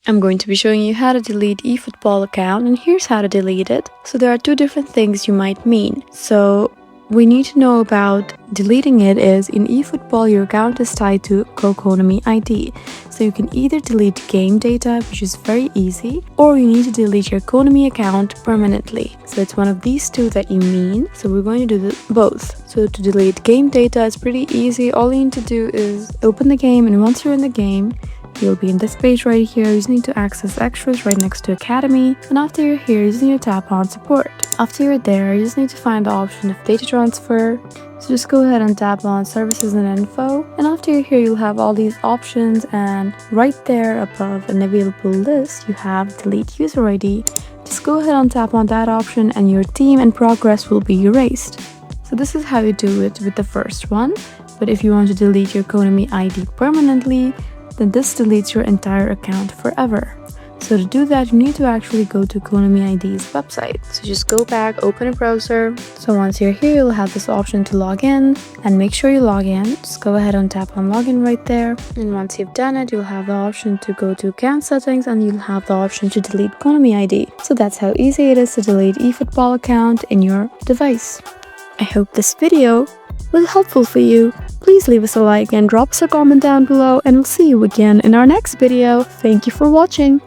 I'm going to be showing you how to delete eFootball account, and here's how to delete it. So there are two different things you might mean. So we need to know about deleting it is in eFootball your account is tied to Konami ID. So you can either delete game data, which is very easy, or you need to delete your Konami account permanently. So it's one of these two that you mean. So we're going to do both. So to delete game data is pretty easy. All you need to do is open the game, and once you're in the game, you'll be in this page right here. You just need to access extras right next to Academy, and after you're here, you just need to tap on support. After you're there, you just need to find the option of data transfer. So just go ahead and tap on services and info, and after you're here, you'll have all these options, and right there above an available list, you have delete user ID. Just go ahead and tap on that option, and your team and progress will be erased. So this is how you do it with the first one. But if you want to delete your Konami ID permanently, then this deletes your entire account forever. So to do that, you need to actually go to Konami ID's website. So just go back, open a browser. So once you're here, you'll have this option to log in, and make sure you log in. Just go ahead and tap on login right there. And once you've done it, you'll have the option to go to account settings, and you'll have the option to delete Konami ID. So that's how easy it is to delete eFootball account in your device. I hope this video was helpful for you. Please leave us a like and drop us a comment down below, and we'll see you again in our next video. Thank you for watching.